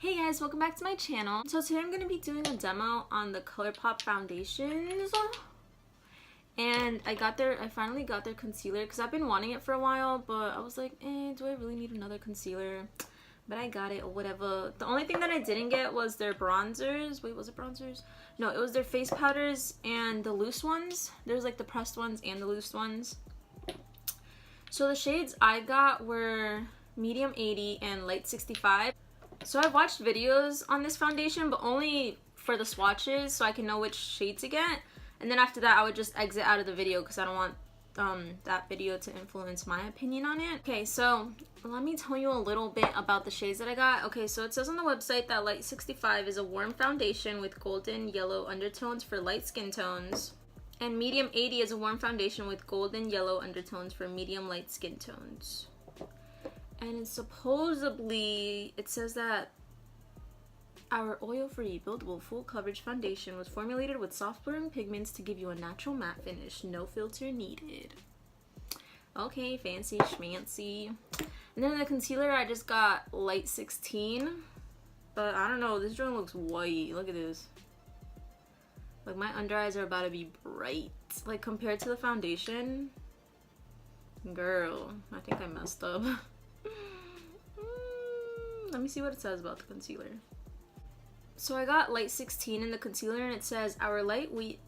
Hey guys, welcome back to my channel. So today I'm going to be doing a demo on the Colourpop foundations. And I finally got their concealer because I've been wanting it for a while, but I was like, do I really need another concealer? But I got it or whatever. The only thing that I didn't get was their bronzers. Wait, was it bronzers? No, it was their face powders and the loose ones. There's like the pressed ones and the loose ones. So the shades I got were medium 80 and light 65. So I've watched videos on this foundation, but only for the swatches so I can know which shade to get. And then after that, I would just exit out of the video because I don't want that video to influence my opinion on it. Okay, so let me tell you a little bit about the shades that I got. Okay, so it says on the website that light 65 is a warm foundation with golden yellow undertones for light skin tones. And medium 80 is a warm foundation with golden yellow undertones for medium light skin tones. And supposedly, it says that our oil-free, buildable, full coverage foundation was formulated with soft blurring pigments to give you a natural matte finish. No filter needed. Okay, fancy schmancy. And then the concealer, I just got light 16. But I don't know, this drawing looks white. Look at this. Like, my under eyes are about to be bright. Like, compared to the foundation. Girl, I think I messed up. Let me see what it says about the concealer. So I got light 16 in the concealer and it says our lightweight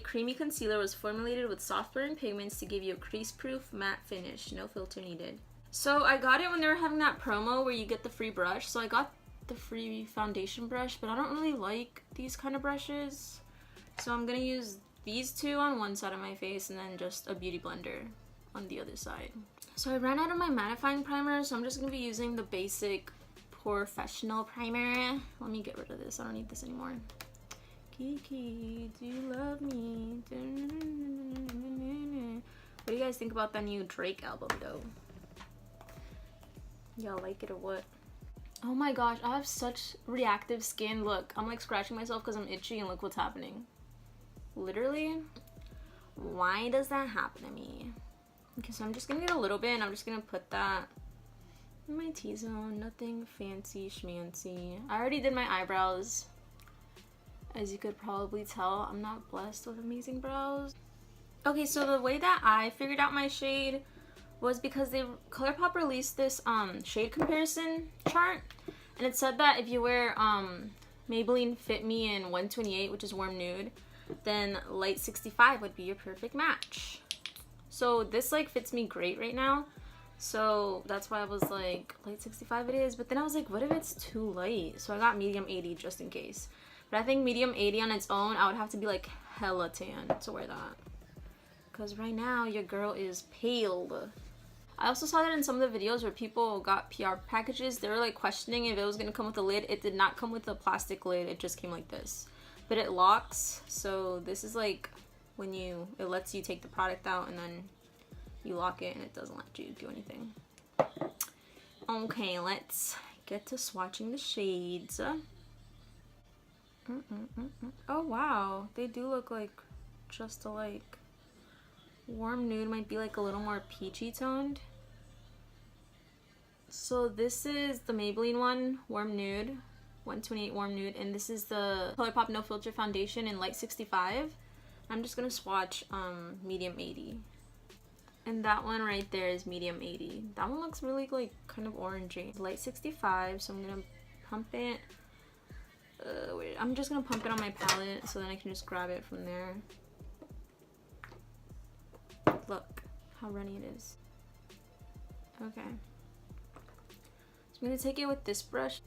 creamy concealer was formulated with soft blurring pigments to give you a crease-proof matte finish. No filter needed. So I got it when they were having that promo where you get the free brush. So I got the free foundation brush, but I don't really like these kind of brushes. So I'm gonna use these two on one side of my face and then just a beauty blender on the other side. So I ran out of my mattifying primer, so I'm just going to be using the basic Porefessional primer. Let me get rid of this. I don't need this anymore. Kiki, do you love me? What do you guys think about that new Drake album, though? Y'all like it or what? Oh my gosh, I have such reactive skin. Look, I'm like scratching myself because I'm itchy and look what's happening. Literally, why does that happen to me? Okay, so I'm just gonna get a little bit and I'm just gonna put that in my T-zone. Nothing fancy schmancy. I already did my eyebrows. As you could probably tell, I'm not blessed with amazing brows. Okay, so the way that I figured out my shade was because Colourpop released this shade comparison chart, and it said that if you wear Maybelline Fit Me in 128, which is warm nude, then light 65 would be your perfect match. So this like fits me great right now, so that's why I was like light 65 it is. But then I was like, what if it's too light? So I got medium 80 just in case. But I think medium 80 on its own, I would have to be like hella tan to wear that, because right now your girl is pale. I also saw that in some of the videos where people got PR packages, they were like questioning if it was gonna come with a lid. It did not come with a plastic lid, it just came like this, but it locks. So this is like when it lets you take the product out and then you lock it and it doesn't let you do anything. Okay, let's get to swatching the shades. Oh wow, they do look like just alike. Warm nude might be like a little more peachy toned. So this is the Maybelline one, warm nude, 128 warm nude, and this is the Colourpop No Filter foundation in light 65. I'm just gonna swatch medium 80. And that one right there is medium 80. That one looks really like kind of orangey. Light 65, so I'm gonna pump it. Wait, I'm just gonna pump it on my palette so then I can just grab it from there. Look how runny it is. Okay. So I'm gonna take it with this brush.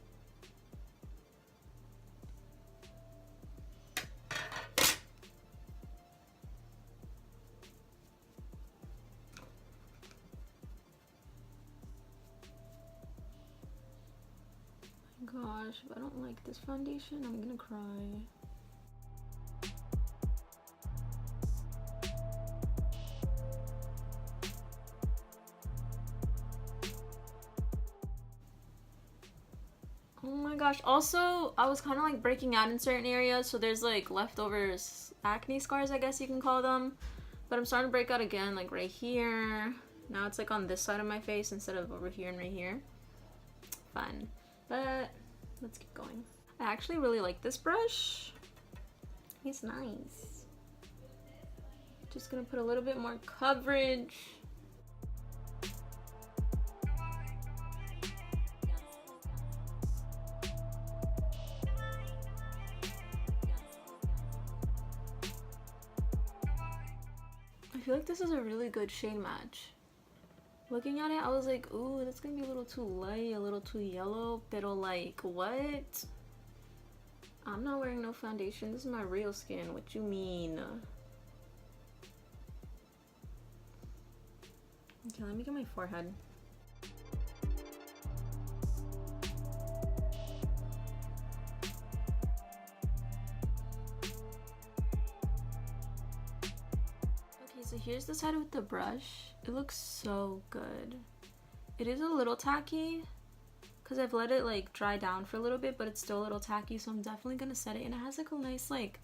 Gosh, if I don't like this foundation, I'm gonna cry. Oh my gosh, also, I was kind of like breaking out in certain areas, so there's like leftovers acne scars, I guess you can call them. But I'm starting to break out again, like right here. Now it's like on this side of my face instead of over here and right here. fun. But let's keep going. I actually really like this brush. It's nice. Just gonna put a little bit more coverage. I feel like this is a really good shade match. Looking at it, I was like, ooh, that's gonna be a little too light, a little too yellow, pero like, what? I'm not wearing no foundation. This is my real skin. What you mean? Okay, let me get my forehead. Okay, so here's the side with the brush. It looks so good. It is a little tacky because I've let it like dry down for a little bit, but it's still a little tacky, so I'm definitely gonna set it. And it has like a nice like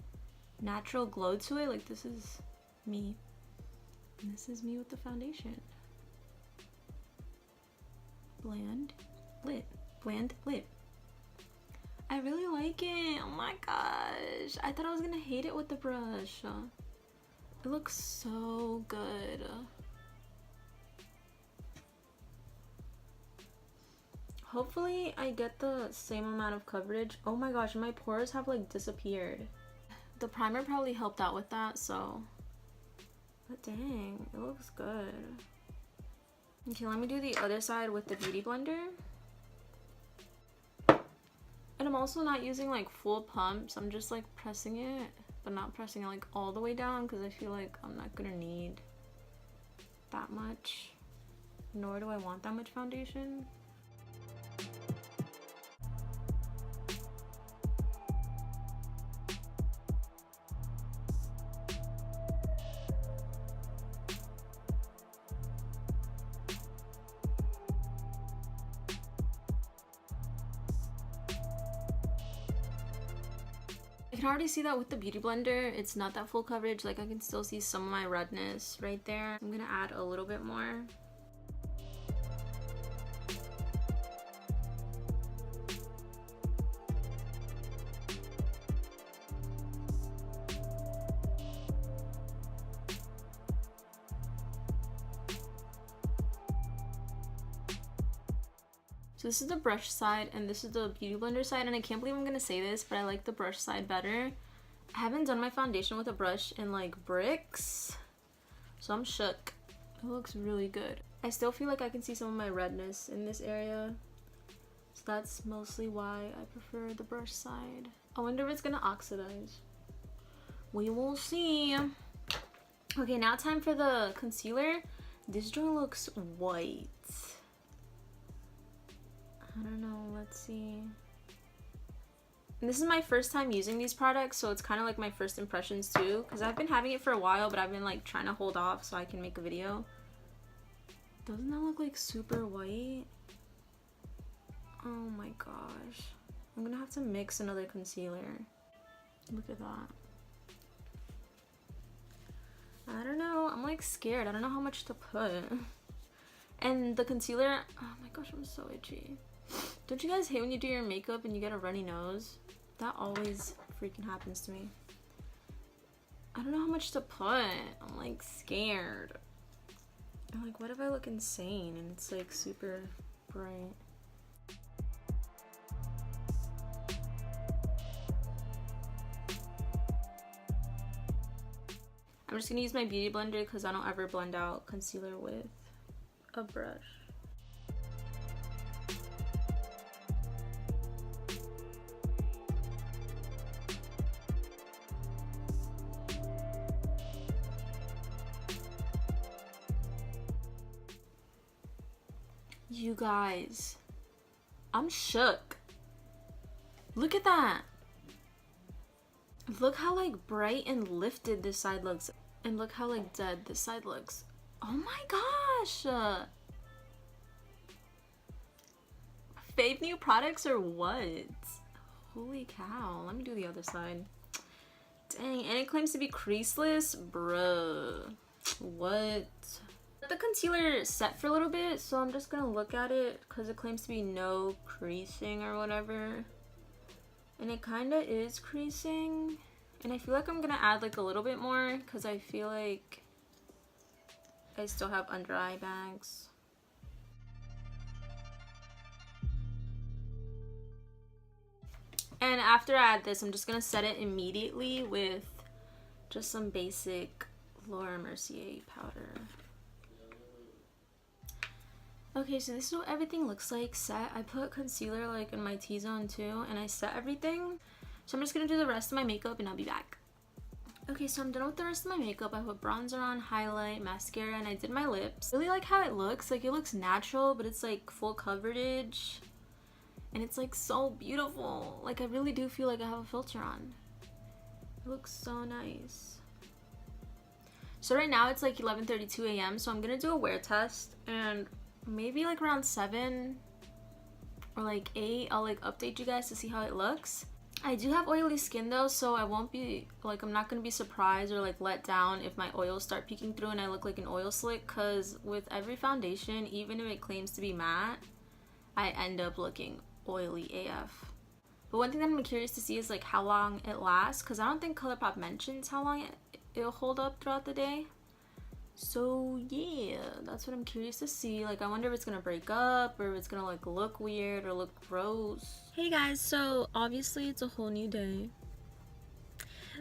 natural glow to it. Like this is me. And this is me with the foundation. Bland, lit. Bland, lit. I really like it. Oh my gosh. I thought I was gonna hate it with the brush. It looks so good. Hopefully I get the same amount of coverage. Oh my gosh, my pores have like disappeared. The primer probably helped out with that, so. But dang, it looks good. Okay, let me do the other side with the Beauty Blender. And I'm also not using like full pumps. I'm just like pressing it, but not pressing it like all the way down because I feel like I'm not gonna need that much. Nor do I want that much foundation. I can already see that with the Beauty Blender, it's not that full coverage. Like I can still see some of my redness right there. I'm gonna add a little bit more. So this is the brush side and this is the Beauty Blender side, and I can't believe I'm gonna say this, but I like the brush side better. I haven't done my foundation with a brush in like bricks, so I'm shook. It looks really good. I still feel like I can see some of my redness in this area, so that's mostly why I prefer the brush side. I wonder if it's gonna oxidize. We will see. Okay, now time for the concealer. This joint looks white. I don't know, let's see. And this is my first time using these products, so it's kind of like my first impressions too, because I've been having it for a while, but I've been like trying to hold off so I can make a video. Doesn't that look like super white? Oh my gosh. I'm gonna have to mix another concealer. Look at that. I don't know, I'm like scared. I don't know how much to put. And the concealer, oh my gosh, I'm so itchy. Don't you guys hate when you do your makeup and you get a runny nose? That always freaking happens to me. I don't know how much to put. I'm like scared. I'm like, what if I look insane and it's like super bright? I'm just gonna use my Beauty Blender because I don't ever blend out concealer with a brush. You guys, I'm shook. Look at that. Look how like bright and lifted this side looks, and look how like dead this side looks. Oh my gosh. Fave new products or what? Holy cow. Let me do the other side. Dang, and it claims to be creaseless? Bruh. What? The concealer set for a little bit, so I'm just gonna look at it because it claims to be no creasing or whatever. And it kind of is creasing. And I feel like I'm gonna add like a little bit more because I feel like I still have under eye bags. And after I add this, I'm just gonna set it immediately with just some basic Laura Mercier powder. Okay, so this is what everything looks like set. I put concealer like in my T-zone too, and I set everything. So I'm just gonna do the rest of my makeup and I'll be back. Okay, so I'm done with the rest of my makeup. I put bronzer on, highlight, mascara, and I did my lips. I really like how it looks. Like, it looks natural, but it's like full coverage. And it's like so beautiful. Like, I really do feel like I have a filter on. It looks so nice. So right now it's like 11:32 a.m. So I'm gonna do a wear test, and maybe like around 7 or like 8 I'll like update you guys to see how it looks. I do have oily skin though, so I won't be like, I'm not gonna be surprised or like let down if my oils start peeking through and I look like an oil slick, because with every foundation, even if it claims to be matte, I end up looking oily AF. But one thing that I'm curious to see is like how long it lasts, because I don't think Colourpop mentions how long it'll hold up throughout the day. So yeah, that's what I'm curious to see. Like, I wonder if it's gonna break up or if it's gonna like look weird or look gross. Hey guys, so obviously it's a whole new day.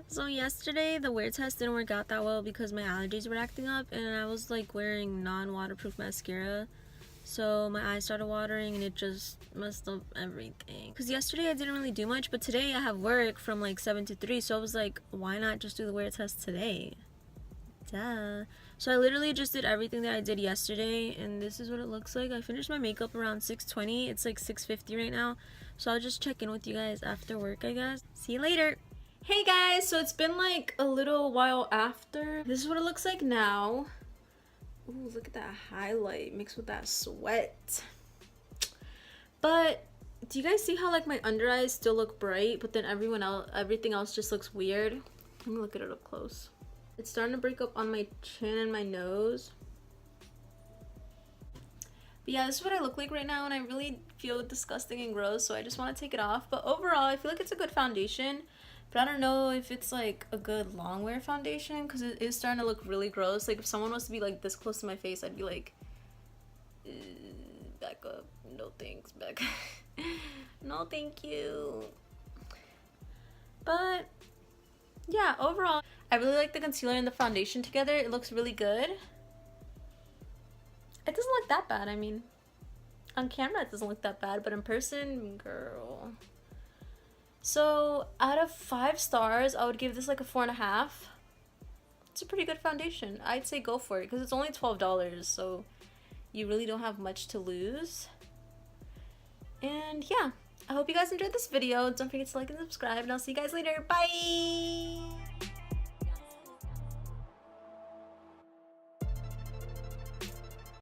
So yesterday the wear test didn't work out that well because my allergies were acting up, and I was like wearing non-waterproof mascara, so my eyes started watering and it just messed up everything. Because yesterday I didn't really do much, but today I have work from like 7 to 3, so I was like, why not just do the wear test today? Duh. So I literally just did everything that I did yesterday, and this is what it looks like. I finished my makeup around 6:20. It's like 6:50 right now, so I'll just check in with you guys after work, I guess. See you later. Hey guys, so it's been like a little while after. This is what it looks like now. Ooh, look at that highlight mixed with that sweat. But do you guys see how like my under eyes still look bright, but then everything else just looks weird? Let me look at it up close. It's starting to break up on my chin and my nose. But yeah, this is what I look like right now, and I really feel disgusting and gross, so I just want to take it off. But overall, I feel like it's a good foundation. But I don't know if it's like a good long wear foundation, because it is starting to look really gross. Like, if someone was to be like this close to my face, I'd be like, back up. No thanks, back. No thank you. But yeah, overall, I really like the concealer and the foundation together. It looks really good. It doesn't look that bad. I mean, on camera it doesn't look that bad, but in person, girl. So out of 5 stars, I would give this like a 4.5. It's a pretty good foundation. I'd say go for it because it's only $12, so you really don't have much to lose. And yeah, I hope you guys enjoyed this video. Don't forget to like and subscribe, and I'll see you guys later. Bye!